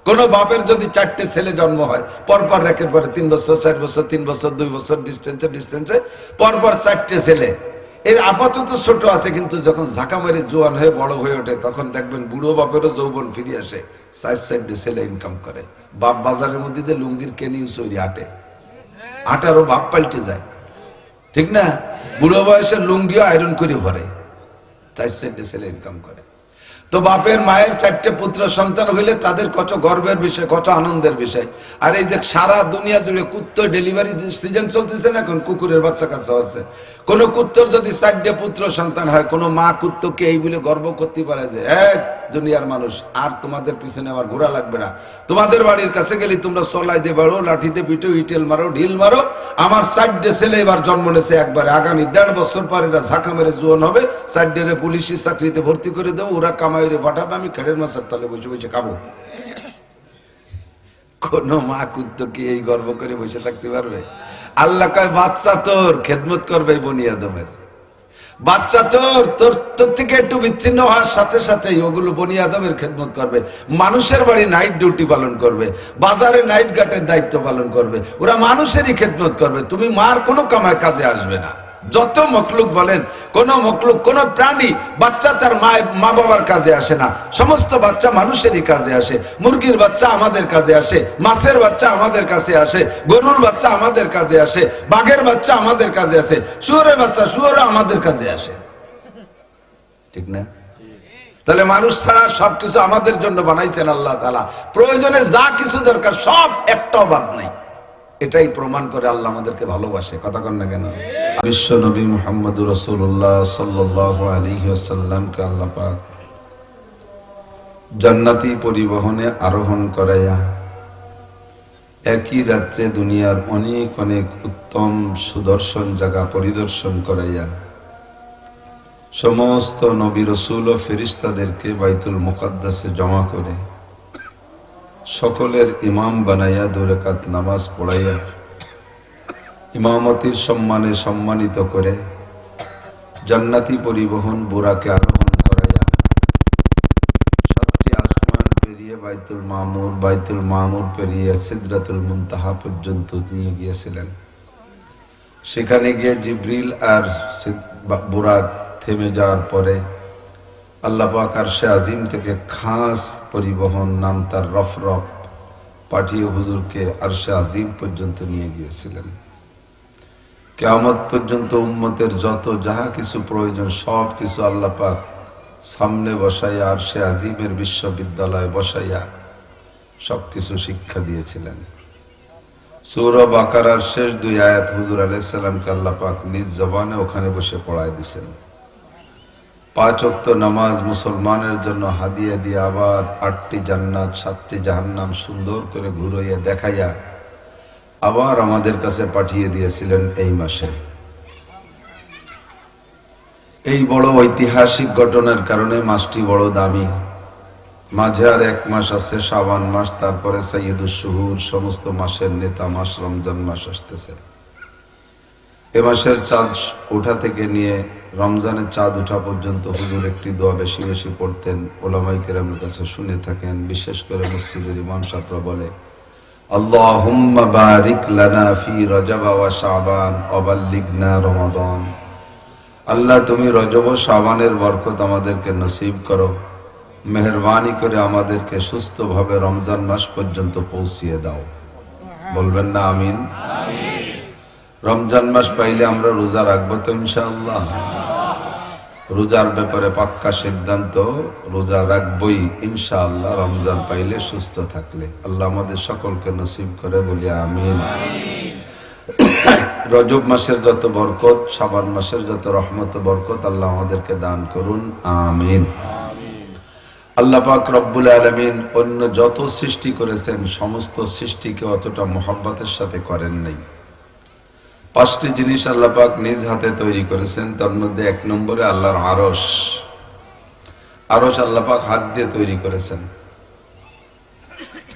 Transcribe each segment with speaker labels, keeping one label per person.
Speaker 1: কোন বাপের যদি 4টে ছেলে জন্ম হয় পরপর একের পরে 3 বছর 4 বছর 3 বছর 2 বছর ডিস্টেন্সে পরপর 4টে ছেলে, এর আপাতত ছোট আছে, কিন্তু যখন ঝাঁকা মারি জোয়ান হয়ে বড় হয়ে ওঠে তখন দেখবেন বুড়ো বাপেরও যৌবন ফিরে আসে, 4 ছেলে ইনকাম করে। বাপ বাজারের মধ্যে দিয়ে লুঙ্গির কেনিউ চৈরি আটারও বাপ পাল্টে যায়, ঠিক না? বুড়ো বয়সের লুঙ্গিও আয়রন করে ভরে, 4 ছেলে ইনকাম করে। তো বাপের মায়ের 4টে পুত্র সন্তান হইলে তাদের কত গর্বের বিষয়, কত আনন্দের বিষয়। আর এই যে সারা দুনিয়া জুড়ে কুত্তর ডেলিভারি সিজন চলতেছে না, এখন কুকুরের বাচ্চা কাছে হচ্ছে, কোন কুত্তর যদি 4টে পুত্র সন্তান হয়, কোন মা কুত্তকে এই বলে গর্ব করতে পারে যে এক দুনিয়ার মানুষ আর তোমাদের পিছনে আমার ঘোরা লাগবে না, তোমাদের বাড়ির কাছে গেলে তোমরা চলাই দিয়ে পারো, লাঠিতে পিটো, ইটেল মারো, ঢিল মারো, আমার 4টে ছেলে এবার জন্ম নেছে একবারে, আগামী 1.5 বছর পর এরা ঝাঁকা মেরে জোয়ান হবে, 4টে পুলিশের চাকরিতে ভর্তি করে দেবো, ওরা কামাইরে পাঠাবে, আমি খেড়ের মাছের তলে বসে বসে খাবো। কোন মা কুত্তকে এই গর্ব করে বসে থাকতে পারবে? আল্লাহ কয় বাচ্চা তোর খেদমত করবে বনি আদমের, বাচ্চা তোর থেকে একটু বিচ্ছিন্ন হওয়ার সাথে সাথে ওগুলো বনি আদমের খেদমত করবে, মানুষের বাড়ি নাইট ডিউটি পালন করবে, বাজারে নাইট গার্ডের দায়িত্ব পালন করবে, ওরা মানুষেরই খেদমত করবে, তুমি মার কোনো কামায় কাজে আসবে না। যত মখলুক বলেন, কোন মখলুক, কোন প্রাণী বাচ্চা তার মা বাবার কাজে আসে না, সমস্ত বাচ্চা মানুষেরই কাজে আসে। মুরগির বাচ্চা আমাদের কাজে আসে, মাছের বাচ্চা আমাদের কাছে আসে, গরুর বাচ্চা আমাদের কাজে আসে, বাঘের বাচ্চা আমাদের কাজে আসে, শুয়োরের বাচ্চা শুয়োরও আমাদের কাজে আসে, ঠিক না? তাহলে মানুষ ছাড়া সবকিছু আমাদের জন্য বানাইছেন আল্লাহ তাআলা, প্রয়োজনে যা কিছু দরকার সব একটাও বাদ নাই। এটাই প্রমাণ করে আল্লাহ আমাদেরকে ভালোবাসে, কথা কন না কেন? বিশ্ব নবী মুহাম্মদুর রাসূলুল্লাহ সাল্লাল্লাহু আলাইহি ওয়াসাল্লামকে আল্লাহ পাক জান্নাতি পরিবহনে আরোহণ করাইয়া একই রাত্রে দুনিয়ার অনেক অনেক উত্তম সুদর্শন জায়গা পরিদর্শন করাইয়া সমস্ত নবী রাসূল ও ফেরেশতাদেরকে বাইতুল মুকাদ্দাসে জমা করে সকলের ইমাম বানাইয়া 2 রাকাত নামাজ পড়াইয়া ইমামতির সম্মানে সম্মানিত করে জান্নাতি পরিবহন বুরাকে আরোহণ করাইয়া 7টি আসমান পেরিয়ে বাইতুল মামুর পেরিয়ে সিদরাতুল মুনতাহা পর্যন্ত নিয়ে গিয়েছিলেন। সেখানে গিয়ে জিবরিল আর বুরাক থেমে যাওয়ার পরে আল্লাহ পাক আরশে আজিম থেকে খাস পরিবহন নাম তার রফরফ পাঠিয়ে হুজুরকে আরশে আজিম পর্যন্ত নিয়ে গিয়েছিলেন। কিয়ামত পর্যন্ত উম্মতের যত যাহা কিছু প্রয়োজন সব কিছু আল্লাহ পাক সামনে বসাইয়া আরশে আজিমের বিশ্ববিদ্যালয়ে বসাইয়া সবকিছু শিক্ষা দিয়েছিলেন। সূরা বাকারার শেষ 2 আয়াত হুজুর আলাইহিস সালামকে আল্লাহ পাক নিজ জবানে ওখানে বসে পড়ায় দিয়েছেন। 5 ওয়াক্ত নামাজ মুসলমানের জন্য হাদিয়া দিয়ে আবার 8টি জান্নাত 7টি জাহান্নাম সুন্দর করে ঘুরাইয়া দেখাইয়া আবার আমাদের কাছে পাঠিয়ে দিয়েছিলেন এই মাসে। এই বড় ঐতিহাসিক ঘটনার কারণে মাসটি বড় দামি। মাঝে আর 1 মাস আছে, শাবান মাস, তারপরে সাইয়্যিদুশ শুহুর, সমস্ত মাসের নেতা মাস রমজান মাস আসতেছে। এ মাসের চাঁদ ওঠা থেকে নিয়ে রমজানের চাঁদ ওঠা পর্যন্ত হুজুর একটি দোয়া বেশি বেশি পড়তেন, ওলামায়ে কেরামের কাছে শুনে থাকেন। বিশেষ করে মসজিদের ইমাম সাহেবরা বলে, আল্লাহুম্মা বারিক লানা ফি রজব ওয়া শাবান ওয়া বাল্লিগনা রমাদান। আল্লাহ তুমি রজব ও শাবানের বরকত আমাদেরকে নসিব করো, মেহেরবানি করে আমাদেরকে সুস্থভাবে রমজান মাস পর্যন্ত পৌঁছিয়ে দাও। বলবেন না আমিন? রমজান মাস পাইলে আমরা রোজা রাখবো তো ইনশাআল্লাহ। রোজার ব্যাপারে পাক্কা সিদ্ধান্ত, রোজা রাখবই ইনশাআল্লাহ রমজান পাইলে, সুস্থ থাকলে। আল্লাহ আমাদের সকলকে নসিব করে, বলি আমিন। রজব মাসের যত বরকত, শাবান মাসের যত রহমত বরকত আল্লাহ আমাদেরকে দান করুন, আমিন। আল্লাহ পাক রব্বুল আলামিন অন্য যত সৃষ্টি করেছেন সমস্ত সৃষ্টিকে অতটা মোহাব্বতের সাথে করেন নাই। 5টি জিনিস আল্লাহ পাক নিজ হাতে তৈরি করেছেন। তার মধ্যে 1 নম্বরে আল্লাহর আরশ। আরশ আল্লাহ পাক হাত দিয়ে তৈরি করেছেন।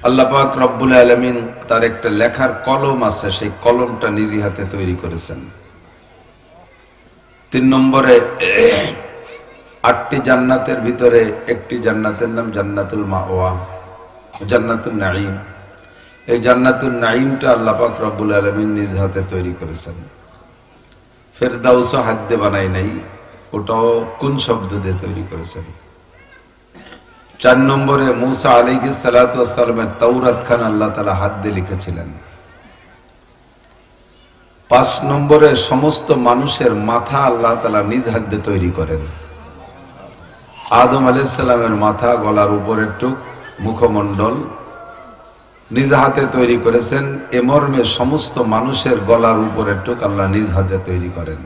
Speaker 1: আল্লাহ পাক রব্বুল আলামিন তার একটা লেখার কলম আছে, সেই কলমটা নিজ হাতে তৈরি করেছেন। 3 নম্বরে 8টি জান্নাতের ভিতরে একটি জান্নাতের নাম জান্নাতুল মাওয়া। জান্নাতুন নাঈম। এই জান্নাতুন নাঈমটা আল্লাহ পাক রব্বুল আলামিন নিজ হাতে তৈরি করেছেন। ফেরদাউস হাত দিয়ে বানায় নাই, ওটাও কোন শব্দ দিয়ে তৈরি করেছেন। 4 নম্বরে মূসা আলাইহিস সালাতু ওয়াস সালামের তাওরাত খান আল্লাহ তাআলা হাত দিয়ে লিখেছিলেন। 5 নম্বরে সমস্ত মানুষের মাথা আল্লাহ তাআলা নিজ হাত দিয়ে তৈরি করেন। আদম আলাইহিস সালামের মাথা, গলার উপরের টুক, মুখমণ্ডল নিজ হাতে তৈরি করেছেন। এ মর্মে সমস্ত মানুষের গলার উপরের টুক আল্লাহ নিজ হাতে তৈরি করেন।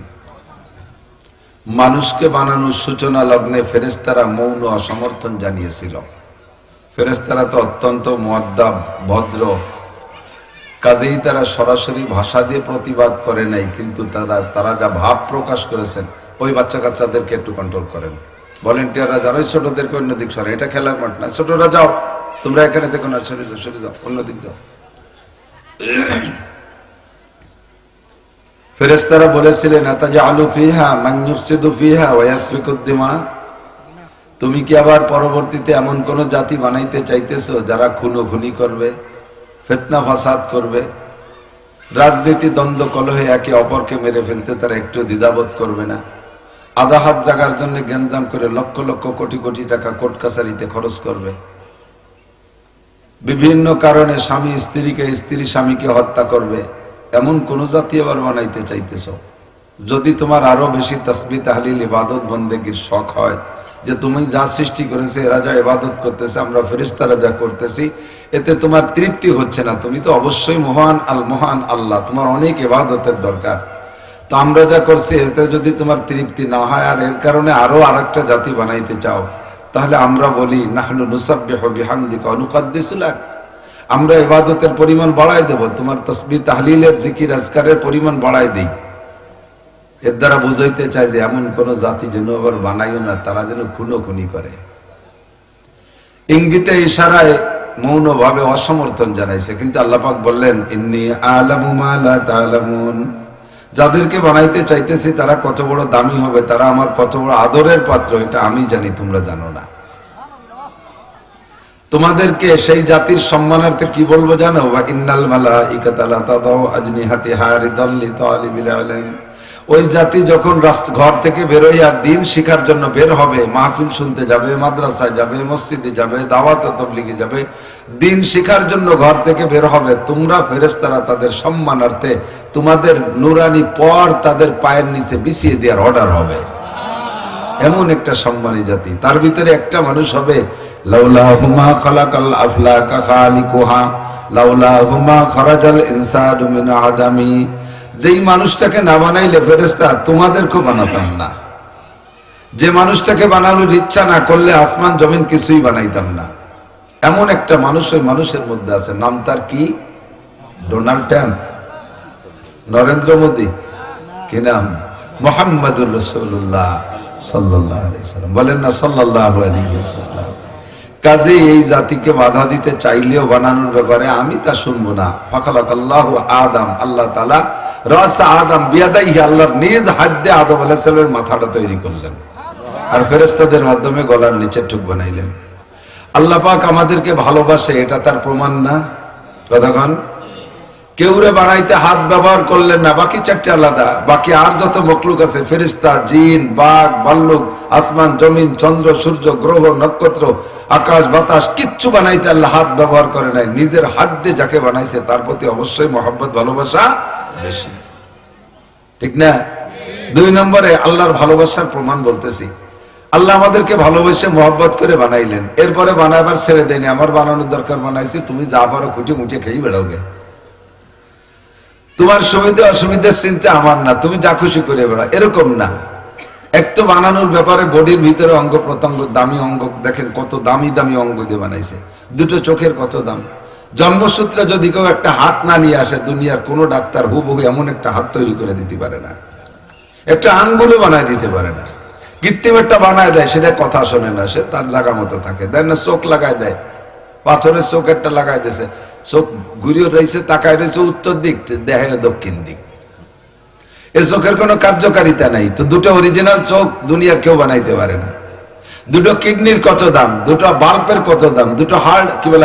Speaker 1: মানুষকে বানানোর সূচনা লগ্নে ফেরেশতারা মৌন অসমর্থন জানিয়েছিল। ফেরেশতারা তো অত্যন্ত মুআদ্দাব, ভদ্র, কাজেই তারা সরাসরি ভাষা দিয়ে প্রতিবাদ করে নাই, কিন্তু তারা যা ভাব প্রকাশ করেছেন, ওই বাচ্চা কাচ্চাদেরকে একটু কন্ট্রোল করেন। ভলেন্টিয়াররা যারা ওই ছোটদেরকে অন্যদিক সরে, এটা খেলার মাঠ না, ছোটরা যাও, তোমরা এখানে দেখো না, সরে যাও, অন্যদিক যাও। ফেরেশতারা বলেছিলেন, আতাজআলু ফিহা মান ইউফসিদু ফিহা ওয়া ইয়াসফিকুদ দিমা, তুমি কি আবার পরবর্তীতে এমন কোন জাতি বানাইতে চাইতেছো যারা খুনোখুনি করবে, ফিতনা ফাসাদ করবে, রাজনীতি দ্বন্দ্ব কলহে একে অপরকে মেরে ফেলতে তারা একটু দ্বিধাবোধ করবে না, আধা হাত জাগার জন্য গ্যাঞ্জাম করে লক্ষ লক্ষ কোটি কোটি টাকা কোর্ট কাছারিতে খরচ করবে, বিভিন্ন কারণে স্বামী স্ত্রীকে, স্ত্রী স্বামীকে হত্যা করবে, এমন কোন জাতি আবার বানাইতে চাইতেছ? যদি তোমার আরো বেশি তাসবিহ তাহলিল ইবাদত বন্দেগীর শখ হয়, যে তুমি যা সৃষ্টি করেছে, এরা যা ইবাদত করতেছে, আমরা ফেরেশতারা যা করতেছি, এতে তোমার তৃপ্তি হচ্ছে না, তুমি তো অবশ্যই মহান আল্লাহ, তোমার অনেক ইবাদতের দরকার, তো আমরা যা করছি এতে যদি তোমার তৃপ্তি না হয়, আর এর কারণে আরো আরেকটা জাতি বানাইতে চাও, তাহলে আমরা বলি নাহনু নুসাব্বিহু বিহামদিকা ওয়া নুকাদ্দিসু লাক, আমরা ইবাদতের পরিমাণ বাড়ায় দেব, তোমার তাসবিহ তাহলিলের জিকির আজকারের পরিমাণ বাড়ায় দেই। এর দ্বারা বুঝাইতে চায় যে এমন কোন জাতি যেন আবার বানাইও না, তারা যেন খুনোখুনি করে। ইঙ্গিতে ইশারায় মৌনভাবে অসমর্থন জানাইছে, কিন্তু আল্লাহ পাক বললেন, ইন্নী আ'লামু মা লা তা'লামুন, যাদেরকে বানাইতে চাইতেছি তারা কত বড় দামি হবে, তারা আমার কত বড় আদরের পাত্র, এটা আমি জানি, তোমরা জানো না। তোমাদেরকে সেই জাতির সম্মানার্থে কি বলবো জানো? ওয়া ইন্নাল মালাইকাতা লা তাদাউ আজনিহাতিহা রিদাল লিতালিবিল ইলম, ওই জাতি যখন ঘর থেকে বের হইয়া দিন শিখার জন্য বের হবে, মাহফিল শুনতে যাবে, মাদ্রাসায় যাবে, মসজিদে যাবে, দাওয়াত তাবলীগে যাবে, দিন শিখার জন্য ঘর থেকে বের হবে, তোমরা ফেরেশতারা তাদের সম্মানার্থে তোমাদের নুরানি পর তাদের পায়ের নিচে বিছিয়ে দেওয়ার অর্ডার হবে। এমন একটা সম্মানী জাতি, তার ভিতরে একটা মানুষ হবে, লাউলাহুমা খালাকাল আফলাকা খালিকুহা লাউলাহুমা খারাজাল ইনসানু মিন আদামি, যেই মানুষটাকে না বানাইলে ফেরেশতা তোমাদেরকে বানাতাম না, যে মানুষটাকে বানানোর ইচ্ছা না করলে আসমান জমিন কিছুই বানাইতাম না, এমন একটা মানুষ ওই মানুষের মধ্যে আছে। নাম তার কি? ডোনাল্ড ট্রাম্প, নরেন্দ্র মোদী, কি নাম? মুহাম্মাদুর রাসূলুল্লাহ সাল্লাল্লাহু আলাইহি ওয়াসাল্লাম, বলেন না সাল্লাল্লাহু আলাইহি ওয়াসাল্লাম। কাজে এই জাতিকে বাধা দিতে চাইলেও বানানোর ব্যাপারে আমি তা শুনবো না। ফাখালাকাল্লাহু আদম, আল্লাহ তাআলা রাস আদম বিয়াদাইহি, আল্লাহর নিজ হাত দিয়ে আদম আলাইহিস সালামের মাথাটা তৈরি করলেন, আর ফেরেশতাদের মাধ্যমে গলার নিচে ঠুক বানাইলেন। আল্লাহ পাক আমাদেরকে ভালোবাসে, এটা তার প্রমাণ না? কতক্ষণ কেউরে বানাইতে হাত ব্যবহার করলেন না, বাকি 4টে আলাদা, বাকি আর যত মখলুক আছে, ফেরেশতা, জিন, বাঘ, ভাল্লুক, আসমান জমিন, চন্দ্র সূর্য, গ্রহ নক্ষত্র, আকাশ বাতাস, কিচ্ছু বানাইতে আল্লাহ হাত ব্যবহার করে নাই। নিজের হাত দিয়ে যাকে বানাইছে তার প্রতি অবশ্যই মহব্বত, ভালোবাসা বেশি, ঠিক না? 2 নম্বরে আল্লাহর ভালোবাসার প্রমাণ বলতেছি, আল্লাহ আমাদেরকে ভালোবেসে মহব্বত করে বানাইলেন, এরপরে বানাইবার ছেড়ে দেয়নি, আমার বানানোর দরকার, বানাইছি, তুমি যা পারো খুঁটে মুটে খেয়ে বেড়াওগে, তোমার সুবিধা অসুবিধার চিন্তা আমার না, তুমি যা খুশি করে বেড়া, এরকম না। এক তো বানানোর ব্যাপারে বডির ভিতরে অঙ্গ প্রত্যঙ্গ, দামি অঙ্গ, দেখেন কত দামি দামি অঙ্গ দিয়ে বানাইছে, 2টো চোখের কত দাম। জন্মসূত্রে যদি কেউ একটা হাত না নিয়ে আসে, দুনিয়ার কোন ডাক্তার হুবহু এমন একটা হাত তৈরি করে দিতে পারে না, একটা আঙ্গুলও বানায় দিতে পারে না। কৃত্রিম একটা বানায় দেয়, সেটা কথা শোনে না, সে তার জায়গা মতো থাকে, দেয় না চোখ লাগায় দেয়, পাথরের চোখ একটা লাগাই দিয়েছে, চোখ ঘুরিয়ে রয়েছে, তাকায় রয়েছে উত্তর দিক, দেখে দক্ষিণ দিক, এই চোখের কোনো কার্যকারিতা নাই। তো 2টো অরিজিনাল চোখ দুনিয়ার কেউ বানাইতে পারে না। দুটো কিডনির কত দাম, দুটো বাল্বের কত দাম, দুটো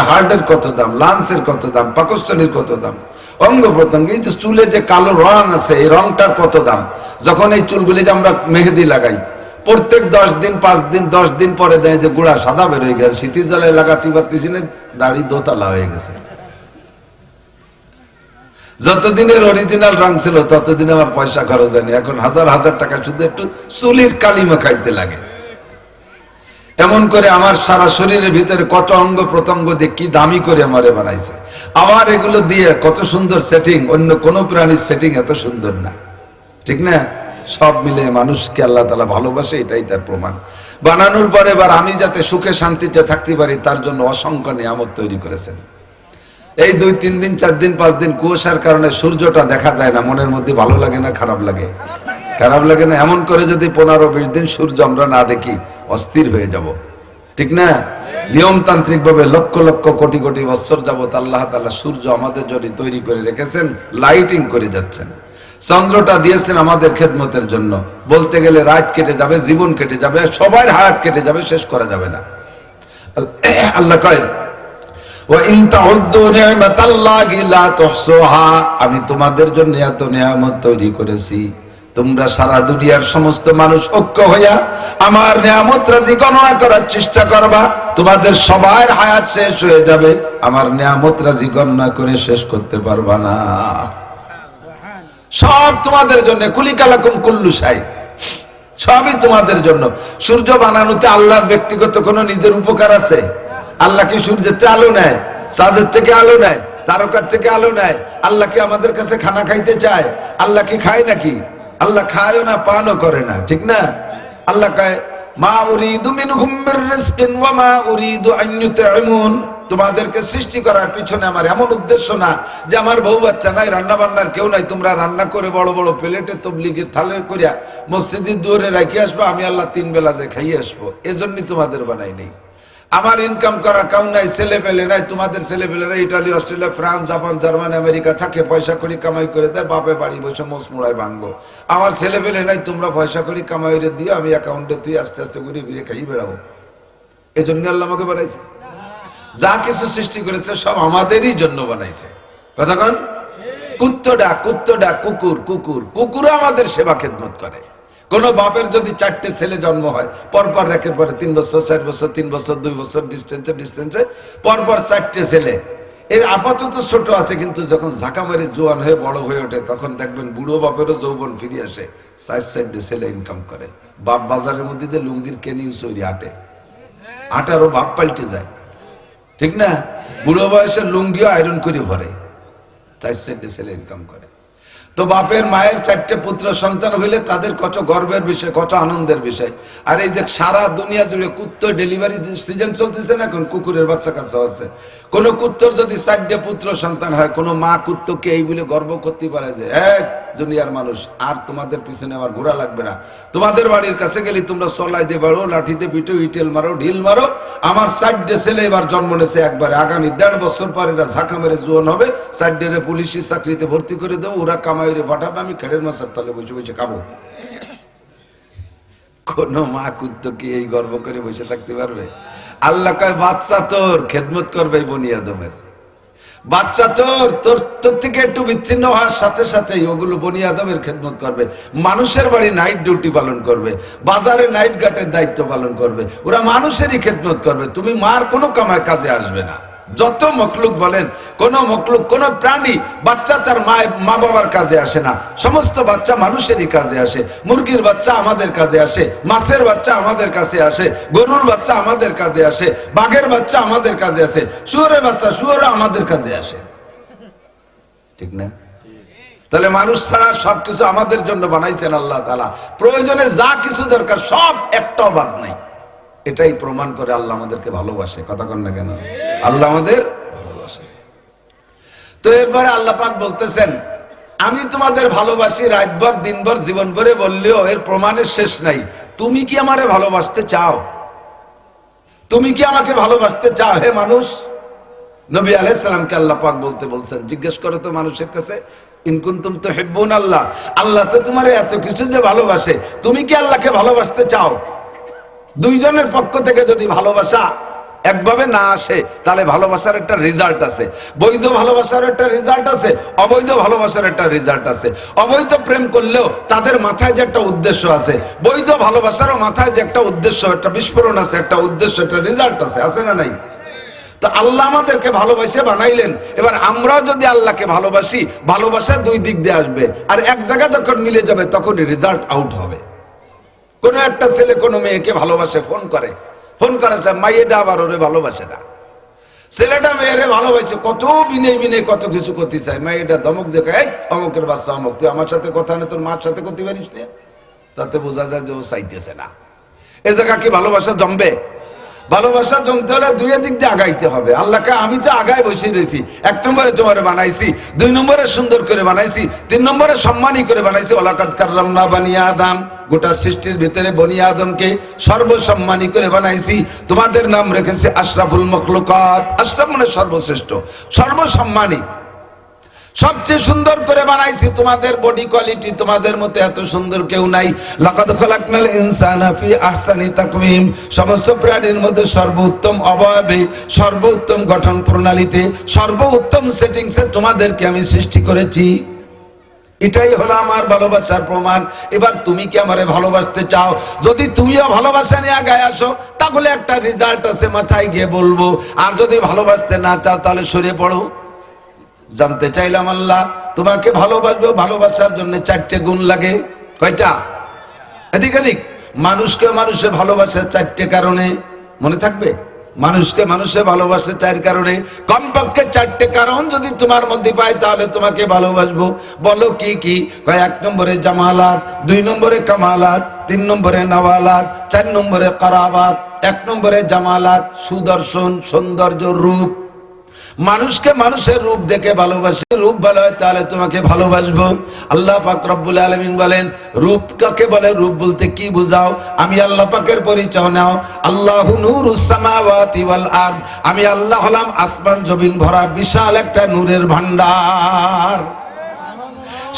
Speaker 1: হার্টের কত দাম, লাংসের কত দাম, পাকস্থলীর কত দাম, অঙ্গ প্রত্যঙ্গ। এই যে চুলে যে কালো রং আছে, এই রংটার কত দাম। যখন এই চুলগুলি যে আমরা মেহেদি লাগাই, প্রত্যেক 10 দিন 5 দিন 10 দিন পরে দেয় যে গুড়া সাদা বের হয়ে গেছে, শীতের জলে লাগাতে পারতেছি না, দাড়ি দোতলা হয়ে গেছে। যতদিনের অরিজিনাল রং ছিল ততদিন আমার পয়সা খরচ হয়নি, এখন হাজার হাজার টাকা শুধু একটু চুলির কালিমা খাইতে লাগে। এমন করে আমার সারা শরীরের ভিতরে কত অঙ্গ প্রত্যঙ্গ দিয়ে কি দামি করে আমারে বানাইছে। আবার এগুলো দিয়ে কত সুন্দর সেটিং, অন্য কোন প্রাণীর সেটিং এত সুন্দর না, ঠিক না? সব মিলে মানুষকে আল্লাহ তাআলা ভালোবাসে, এটাই তার প্রমাণ। বানানোর পরে এবার আমি যাতে সুখে শান্তিতে থাকতে পারি তার জন্য অসংখ্য নিয়ামত তৈরি করেছেন। এই 2-3 দিন 4 দিন 5 দিন কুয়াশার কারণে সূর্যটা দেখা যায় না, মনের মধ্যে ভালো লাগে না, খারাপ লাগে? খারাপ লাগে না? এমন করে যদি 15-20 দিন সূর্য আমরা না দেখি অস্থির হয়ে যাব, ঠিক না? নিয়মতান্ত্রিক ভাবে লক্ষ লক্ষ কোটি কোটি বছর যাবত আল্লাহ তাআলা সূর্য আমাদের জন্য তৈরি করে রেখেছেন, লাইটিং করে যাচ্ছেন। চন্দ্রটা দিয়েছেন আমাদের খেদমতের জন্য। বলতে গেলে রাত কেটে যাবে, জীবন কেটে যাবে, সবার হায়াত কেটে যাবে, শেষ করা যাবে না। আল্লাহ কয় আমি তোমাদের জন্য এত নিয়ামত তৈরি করেছি, তোমরা সারা দুনিয়ার সমস্ত মানুষ ঐক্য হইয়া আমার নিয়ামত রাজি গণনা করার চেষ্টা করবা, তোমাদের সবার হায়াত শেষ হয়ে যাবে, আমার নিয়ামত রাজি গণনা করে শেষ করতে পারবা না। সব তোমাদের জন্য, কুলিকালাকুম কুল্লু শাই, সবই তোমাদের জন্য। সূর্য বানানোতে আল্লাহর ব্যক্তিগত কোনো নিজের উপকার আছে? আল্লাহ কি সূর্যের থেকে আলো নেয়, চাঁদের থেকে আলো নেয়, তারকার থেকে আলো নেয়? আল্লাহ কি আমাদের কাছে খানা খাইতে চায়? আল্লাহ কি খায় নাকি? আল্লাহ খায়ও না, পানও করে না, ঠিক না? আল্লাহ কয় মা উরিদু মিনহুম মির রিজকিন ওয়া মা উরিদু আন ইউতঈমুন। তোমাদেরকে সৃষ্টি করার পিছনে আমার এমন উদ্দেশ্য না যে আমার বউ বাচ্চা নাই, রান্না বান্নার কেউ নাই, তোমরা রান্না করে বড় বড় প্লেটে তবলিগের থালে করিয়া মসজিদের দুয়ারে রেখে আসবো, আমি আল্লাহ 3 বেলা যে খাইয়ে আসবো, এজন্যই তোমাদের বানাই নেই। আমার ইনকাম করার কাউ নাই, ছেলে পেলে নাই। তোমাদের ছেলে পেলেরা Italy, Australia, France, Japan, Germany, America থাকে, পয়সা করি কামাই করে দেয়, বাপে বাড়ি বসে মোষ মোড়ায় ভাঙবো। আমার ছেলে পেলে নাই, তোমরা পয়সা করি কামাই করে দিও, আমি অ্যাকাউন্টে তুই আস্তে আস্তে ঘুরে ফিরে খাই বেড়াবো। এই জন্য আল্লাহ আমাকে বানাইছে। যা কিছু সৃষ্টি করেছে সব আমাদেরই জন্য বানাইছে। কথা কন? কুত্তডা কুত্তডা কুকুর কুকুর কুকুরও আমাদের সেবা খেদমত করে। কোন বাপের যদি 4টে ছেলে জন্ম হয়, পরপর রেখে পরে 3 বছর 4 বছর 3 বছর 2 বছর ডিস্টেন্সে পরপর 4টে ছেলে, এর আপাতত ছোট আছে, কিন্তু যখন ঝাঁকা মারি জোয়ান হয়ে বড় হয়ে ওঠে তখন দেখবেন বুড়ো বাপেরও যৌবন ফিরে আসে, 4-4টে ছেলে ইনকাম করে। বাপ বাজারের মধ্যে দিয়ে লুঙ্গির কেনিউ চৈরি আটারও বাপ পাল্টে যায়, ঠিক না? বুড়ো বয়সের লুঙ্গিও আয়রন করে ভরে, 4-4টে ছেলে ইনকাম করে। তো বাপের মায়ের 4টে পুত্র সন্তান হইলে তাদের কত গর্বের বিষয়, কত আনন্দের বিষয়। আর এই যে সারা দুনিয়া জুড়ে কুত্তর ডেলিভারি সিজন চলতেছে না, এখন কুকুরের বাচ্চা কাচ্চা আছে। কোন কুত্তর যদি 4টে পুত্র সন্তান হয়, কোন মা কুত্তকে এই বলে গর্ব করতে পারে যে এক দুনিয়ার মানুষ, আর তোমাদের পিছনে আমার ঘোরা লাগবে না, তোমাদের বাড়ির কাছে গেলে তোমরা চলাই দিয়ে বাড়ো, লাঠিতে পিটো, ইটেল মারো, ঢিল মারো, আমার 4টে ছেলে এবার জন্ম নেছে একবারে, আগামী 1.5 বছর পর এরা ঝাঁকা মেরে জোয়ান হবে, 4টে পুলিশের চাকরিতে ভর্তি করে দেবো, ওরা কামাই পাঠাবে, আমি খেড়ের মাছের তলে বসে বসে খাবো। কোন মা কুত্তকে এই গর্ব করে বসে থাকতে পারবে? আল্লাহ কয় বাচ্চা তোর খেদমত করবে বনি আদমের, বাচ্চা তোর থেকে একটু বিচ্ছিন্ন হওয়ার সাথে সাথেই ওগুলো বনি আদমের খেদমত করবে, মানুষের বাড়ি নাইট ডিউটি পালন করবে, বাজারে নাইট গার্ডের দায়িত্ব পালন করবে, ওরা মানুষেরই খেদমত করবে। তুমি মার কোনো কামায় কাজে আসবে না। যত মখলুক বলেন, কোন মখলুক, কোন প্রাণী বাচ্চা তার মা বাবার কাজে আসে না, সমস্ত বাচ্চা মানুষেরই কাজে আসে। মুরগির বাচ্চা আমাদের কাজে আসে, মাছের বাচ্চা আমাদের কাছে আসে, গরুর বাচ্চা আমাদের কাজে আসে, বাঘের বাচ্চা আমাদের কাজে আসে, শুয়োরের বাচ্চা শুয়োরও আমাদের কাজে আসে, ঠিক না? তাহলে মানুষ ছাড়া সবকিছু আমাদের জন্য বানাইছেন আল্লাহ তাআলা। প্রয়োজনে যা কিছু দরকার সব, একটাও বাদ নাই। এটাই প্রমাণ করে আল্লাহ আমাদেরকে ভালোবাসে। কথা কন না কেন? আল্লাহ আমাদের ভালোবাসে। তো এরপরে আল্লাহ পাক বলতেছেন আমি তোমাদের ভালোবাসি, রাতভর দিনভর জীবন ভরে বললেও এর প্রমাণের শেষ নাই। তুমি কি আমারে ভালোবাসতে চাও? তুমি কি আমাকে ভালোবাসতে চাও হে মানুষ? নবী আলাইহিস সালামকে আল্লাহ পাক বলতে বলছেন, জিজ্ঞেস করো তো মানুষের কাছে, ইন কুনতুম তুহিব্বুন আল্লাহ, আল্লাহ তো তোমারে এত কিছু দিয়ে ভালোবাসে, তুমি কি আল্লাহকে ভালোবাসতে চাও? দুইজনের পক্ষ থেকে যদি ভালোবাসা একভাবে না আসে তাহলে ভালোবাসার একটা রেজাল্ট আছে। বৈধ ভালোবাসার একটা রেজাল্ট আছে, অবৈধ ভালোবাসার একটা রেজাল্ট আছে। অবৈধ প্রেম করলেও তাদের মাথায় যে একটা উদ্দেশ্য আছে, বৈধ ভালোবাসারও মাথায় যে একটা উদ্দেশ্য, একটা বিস্ফোরণ আছে, একটা উদ্দেশ্য, একটা রেজাল্ট আছে, আছে না নাই? তো আল্লাহ আমাদেরকে ভালোবাসে বানাইলেন। এবার আমরাও যদি আল্লাহকে ভালোবাসি, ভালোবাসা দুই দিক দিয়ে আসবে, আর এক জায়গায় যখন মিলে যাবে তখন রেজাল্ট আউট হবে। কোন একটা ছেলে কোনো মেয়েকে ভালোবাসে, ফোন করেছে, মাইয়েটা আবার ওরে ভালোবাসে না। ছেলেটা মেয়েরে ভালোবাসে, কত বিনে বিনে কত কিছু করতে চায়, মেয়েটা ধমক দেখে, এই অমুকের বাচ্চা অমুক, তুই আমার সাথে কথা নেই, তোর মার সাথে করতে পারিস না। তাতে বোঝা যায় যে ও চাইতেছে না। এ জায়গা কি ভালোবাসা জমবে? ভালোবাসা জমতে হলে দুই দিক দিয়ে আগাইতে হবে। আল্লাহকে আমি তো আগায় বসে রয়েছি, এক নম্বরে তোমারে বানাইছি, দুই নম্বরে সুন্দর করে বানাইছি, তিন নম্বরে সম্মানী করে বানাইছি। ওয়ালাকাদ কাররামনা বানি আদম, গোটা সৃষ্টির ভিতরে বনি আদমকে সর্বসম্মানী করে বানাইছি। তোমাদের নাম রেখেছে আশরাফুল মখলুকাত। আশরাফ মানে সর্বশ্রেষ্ঠ, সর্বসম্মানী, সবচেয়ে সুন্দর করে বানাইছি। তোমাদের বডি কোয়ালিটি তোমাদের মতো এত সুন্দর কেউ নাই। লাকাদ খালাকনাল ইনসানা ফি আহসানি তাকওয়িম, সমস্ত প্রাণীর মধ্যে সর্বোত্তম অবয়বে, সর্বোত্তম গঠন প্রণালীতে, সর্বোত্তম সেটিংসে তোমাদেরকে আমি সৃষ্টি করেছি। এটাই হলো আমার ভালোবাসার প্রমাণ। এবার তুমি কি আমারে ভালোবাসতে চাও? যদি তুমিও ভালোবাসা নিয়ে আগায় আসো তাহলে একটা রেজাল্ট আছে, মাথায় গিয়ে বলবো। আর যদি ভালোবাসতে না চাও তাহলে সরে পড়ো। জানতে চাইলাম আল্লাহ তোমাকে ভালোবাসবো, ভালোবাসার জন্য 4টে গুণ লাগে। কয়টা? এদিক এদিক। মানুষকে মানুষে ভালোবাসে 4টে কারণে, মনে থাকবে? মানুষকে মানুষে ভালোবাসে 4 কারণে। কমপক্ষে 4টে কারণ যদি তোমার মধ্যে পাই তাহলে তোমাকে ভালোবাসবো। বলো কি কি? 1 নম্বরে জামালাত, 2 নম্বরে কামালাত, 3 নম্বরে নওয়ালাত, 4 নম্বরে কারাবাত। 1 নম্বরে জামালাত, সুদর্শন, সৌন্দর্য, রূপ। মানুষকে মানুষের রূপ দেখে ভালোবাসে, রূপ ভালো হয় তাহলে তোমাকে ভালোবাসবো। আল্লাহ পাক রব্বুল আলামিন বলেন, রূপ কাকে বলে? রূপ বলতে কি বুঝাও? আমি আল্লাহ পাকের পরিচয় নাও। আল্লাহু নূরুস সামাওয়াতি ওয়াল আরদ, আমি আল্লাহ হলাম আসমান জমিন ভরা বিশাল একটা নূরের ভান্ডার।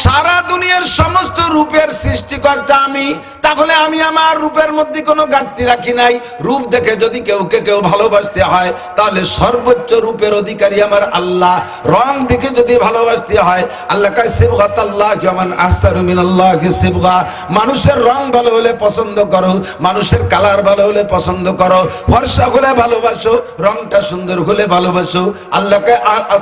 Speaker 1: সারা দুনিয়ার সমস্ত রূপের সৃষ্টিকর্তা আমি। তাহলে আমি আমার রূপের মধ্যে কোনো ঘাটতি রাখি নাই। রূপ দেখে যদি কেউ ভালোবাসতে হয় তাহলে সর্বোচ্চ রূপের অধিকারী আমার আল্লাহ। রং দেখে যদি ভালোবাসতে হয়, আল্লাহ কয় সিবগাতাল্লাহি ওয়া মান আহসানু মিনাল্লাহি সিবগা, মানুষের রং ভালো হলে পছন্দ করো, মানুষের কালার ভালো হলে পছন্দ করো, ফর্সা হলে ভালোবাসো, রংটা সুন্দর হলে ভালোবাসো। আল্লাহ কয়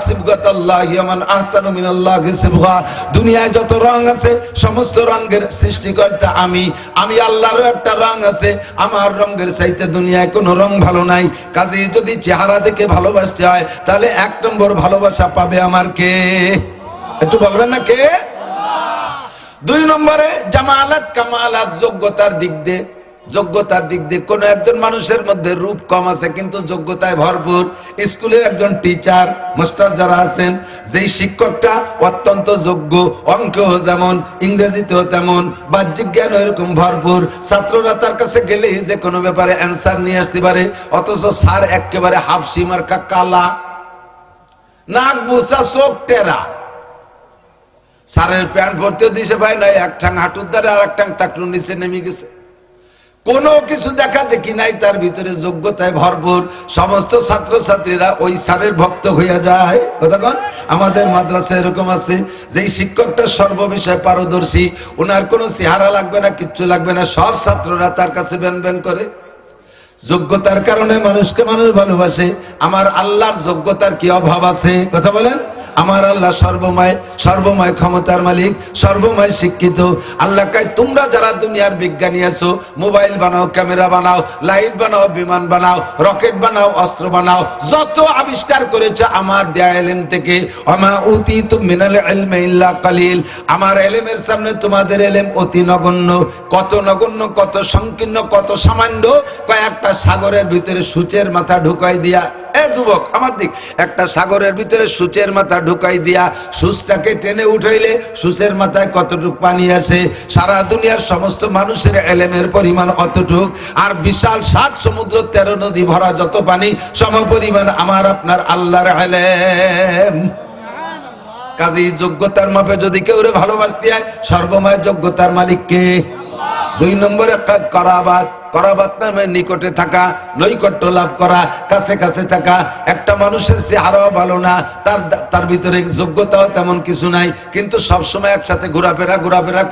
Speaker 1: সিবগাতাল্লাহি ওয়া মান আহসানু মিনাল্লাহি সিবগা, দুনিয়ায় যত রং আছে সমস্ত রঙের সৃষ্টিকর্তা আমি। আমি আল্লাহরও একটা রং আছে, আমার রঙের চাইতে দুনিয়ায় কোনো রং ভালো নাই। কাজেই যদি চেহারা দেখে ভালোবাসতে হয় তাহলে 1 নম্বর ভালোবাসা পাবে আমার কে? একটু বলবেন না কে? 2 নম্বরে জামালাত কামালাত, যোগ্যতার দিক দিয়ে। যোগ্যতার দিক দিয়ে কোন একজন মানুষের মধ্যে রূপ কম আছে কিন্তু যোগ্যতায় ভরপুর। স্কুলের একজন টিচার, মাস্টার যারা আছেন, যেই শিক্ষকটা অত্যন্ত যোগ্য, অঙ্কেও যেমন, ইংরেজিতেও তেমন, বাহ্যিক জ্ঞান এরকম ভরপুর, ছাত্ররা তার কাছে গেলেই যে কোনো ব্যাপারে অ্যান্সার নিয়ে আসতে পারে। অথচ স্যার একেবারে হাফসি মার্কা কালা, নাক বুসা, চোখ টেরা। স্যারের প্যান্ট ভর্তিও দিছে ভাই নাই, এক ঠাং হাঁটুর দ্বারা আর এক ঠাং টাকলুর নিচে নেমে গেছে। কোনো কিছু দেখা দেখি নাই, তার ভিতরে যোগ্যতায় ভরপুর। সমস্ত ছাত্রছাত্রীরা ওই স্যারের ভক্ত হইয়া যায়। কতক্ষণ আমাদের মাদ্রাসায় এরকম আছে, যেই শিক্ষকটা সর্ববিষয়ে পারদর্শী, ওনার কোনো চেহারা লাগবে না, কিচ্ছু লাগবে না, সব ছাত্ররা তার কাছে বেন করে। যোগ্যতার কারণে মানুষকে মানুষ ভালোবাসে। আমার আল্লাহর যোগ্যতার কি অভাব আছে? কথা বলেন। আমার আল্লাহ সর্বময় ক্ষমতার মালিক, সর্বময় শিক্ষিত। আল্লাহ কয় তোমরা যারা দুনিয়ার বিজ্ঞানী আছো, মোবাইল বানাও, ক্যামেরা বানাও, লাইট বানাও, বিমান বানাও, রকেট বানাও, অস্ত্র বানাও, যত আবিষ্কার করেছো আমার দেয়া ইলম থেকে। ওমা উতিতুম মিনাল ইলমি ইল্লা কালিল, আমার ইলমের সামনে তোমাদের ইলম অতি নগণ্য। কত নগণ্য, কত সংকীর্ণ, কত সামান্য। কয়েকটা সাগরের ভিতরে সূচের মাথা ঢুকাই দিয়া, এ যুবক আমার দিক, একটা সাগরের ভিতরে সূচের মাথা ঢুকাই দিয়া সূচটাকে টেনে উঠাইলে সূচের মাথায় কতটুক পানি আছে? সারা দুনিয়ার সমস্ত মানুষের ইলমের পরিমাণ অতটুক। আর বিশাল 7 সমুদ্র 13 নদী ভরা যত পানি সমপরিমাণ আমার আপনার আল্লাহর ইলম। কাজেই যোগ্যতার মাপে যদি কেউ ভালোবাসতে হয়, সর্বময় যোগ্যতার মালিক কে? 2 নম্বরে কারাবাত, করাবাত নামে নিকটে থাকা, নৈকট্য লাভ করা, কাছে কাছে থাকা। একটা মানুষের চেহারাও ভালো না, তার ভিতরে যোগ্যতাও তেমন কিছু নাই, কিন্তু সবসময় একসাথে ঘোরাফেরা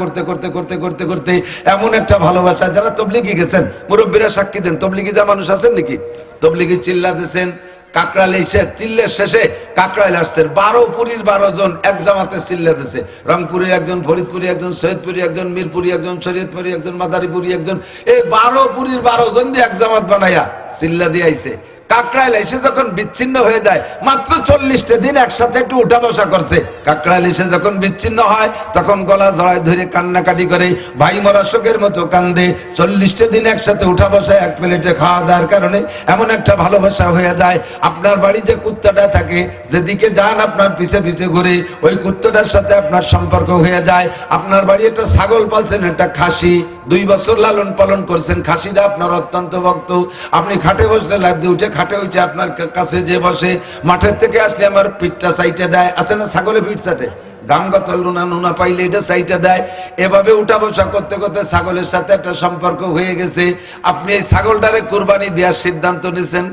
Speaker 1: করতে করতে করতে করতে করতে এমন একটা ভালোবাসা। যারা তবলিগি গেছেন মুরব্বীরা সাক্ষী দেন, তবলিগি যা মানুষ আছেন নাকি, তবলিগি চিল্লা দিয়েছেন, কাকড়াইল এসে চিল্লের শেষে কাকড়াইল আসছেন 12 পুরীর 12 জন এক জামাতে চিল্লা দিছে। রংপুরের একজন, ফরিদপুরি একজন, সৈয়দপুরি একজন, মিরপুরি একজন, শরীয়তপুরি একজন, মাদারীপুরি একজন, এই 12 পুরীর 12 জন দিয়ে এক জামাত বানাইয়া চিল্লা দিয়ে আইছে। কাকড়াইল এসে যখন বিচ্ছিন্ন হয়ে যায়, মাত্র 40টা দিন একসাথে একটু উঠা বসা করছে। কাকড়াইল এসে যখন বিচ্ছিন্ন হয়, তখন গলা জড়ায় ধরে কান্নাকাটি করে, ভাই মরা শোকের মতো কান্দে। 40টা দিন একসাথে উঠা বসা, এক প্লেটে খাওয়া দাওয়ার কারণে এমন একটা ভালোবাসা হয়ে যায়। আপনার বাড়িতে কুত্তাটা থাকে, যেদিকে যান আপনার পিছে পিছে ঘুরে, ওই কুত্তাটার সাথে আপনার সম্পর্ক হয়ে যায়। আপনার বাড়ি একটা ছাগল পালছেন, একটা খাসি, 2 বছর লালন পালন করছেন, খাসিটা আপনার অত্যন্ত ভক্ত। আপনি খাটে বসলে লাফ দিয়ে উঠে খাটে উঠে আপনার কাছে যে বসে, মাঠের থেকে আসলে আমার পিঠটা সাইটে দেয়, আছে না ছাগলে পিঠ চাটে, গামগত নুনা পাইলে এটা সাইটে দেয়। এভাবে উঠা বসা করতে করতে ছাগলের সাথে একটা সম্পর্ক হয়ে গেছে। আপনি এই ছাগলটারে কুরবানি দেওয়ার সিদ্ধান্ত নিয়েছেন।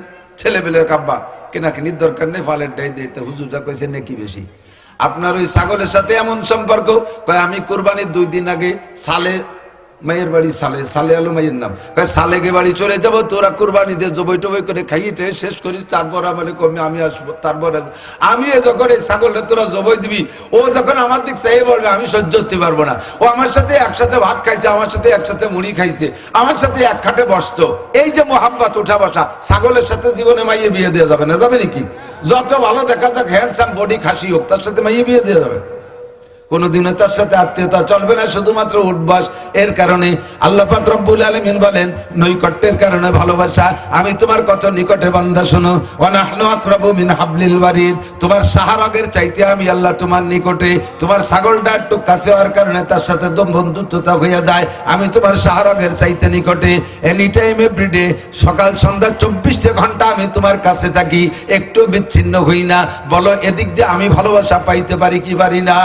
Speaker 1: ছেলেবেলের কাব্বা কেনাকিনির দরকার নেই, ফালের ডাই দিতে হুজুরটা কইছে নাকি বেশি। আপনার ওই ছাগলের সাথে এমন সম্পর্ক, কয় আমি কুরবানির 2 দিন আগে সালে, মায়ের বাড়ি সালে আলো মায়ের নাম, সালেকে বাড়ি চলে যাবো, তোরা কুরবানি দিয়ে জবই টবই করে খাইয়ে শেষ করিস, তারপর আমি আসবো। তারপর আমি যখন এই ছাগলটা তোরা জবই দিবি, ও যখন আমার দিক চাই বলবে, আমি সহ্য করতে পারবো না। ও আমার সাথে একসাথে ভাত খাইছে, আমার সাথে একসাথে মুড়ি খাইছে, আমার সাথে এক খাটে বসতো। এই যে মোহাব্বত উঠা বসা, ছাগলের সাথে জীবনে মাইয়ে বিয়ে দেওয়া যাবে না? যাবে নাকি? যত ভালো দেখা যাক, হ্যান্ডসাম বডি খাসি হোক, তার সাথে মাইয়ে বিয়ে দেওয়া যাবে? কোনদিনও তার সাথে আত্মীয়তা চলবে না, শুধুমাত্র উঠবাস। এর কারণে আল্লাহ পাক রব্বুল আলামিন বলেন, নৈকট্যের কারণে ভালোবাসা। আমি তোমার কত নিকটে বান্দা, শোনো, ওয়া নাহনু আকরাবু মিন হাবলিল ওয়ারিদ, তোমার সাহারগের চাইতে আমি আল্লাহ তোমার নিকটে। তোমার ছাগলটা একটু কাছে হওয়ার কারণে তার সাথে বন্ধুত্বতা হয়ে যায়, আমি তোমার সাহারগের চাইতে নিকটে। এনি টাইম এভরিডে, সকাল সন্ধ্যা 24 ঘন্টা আমি তোমার কাছে থাকি, একটু বিচ্ছিন্ন হই না। বলো এদিক দিয়ে আমি ভালোবাসা পাইতে পারি কি পারি না?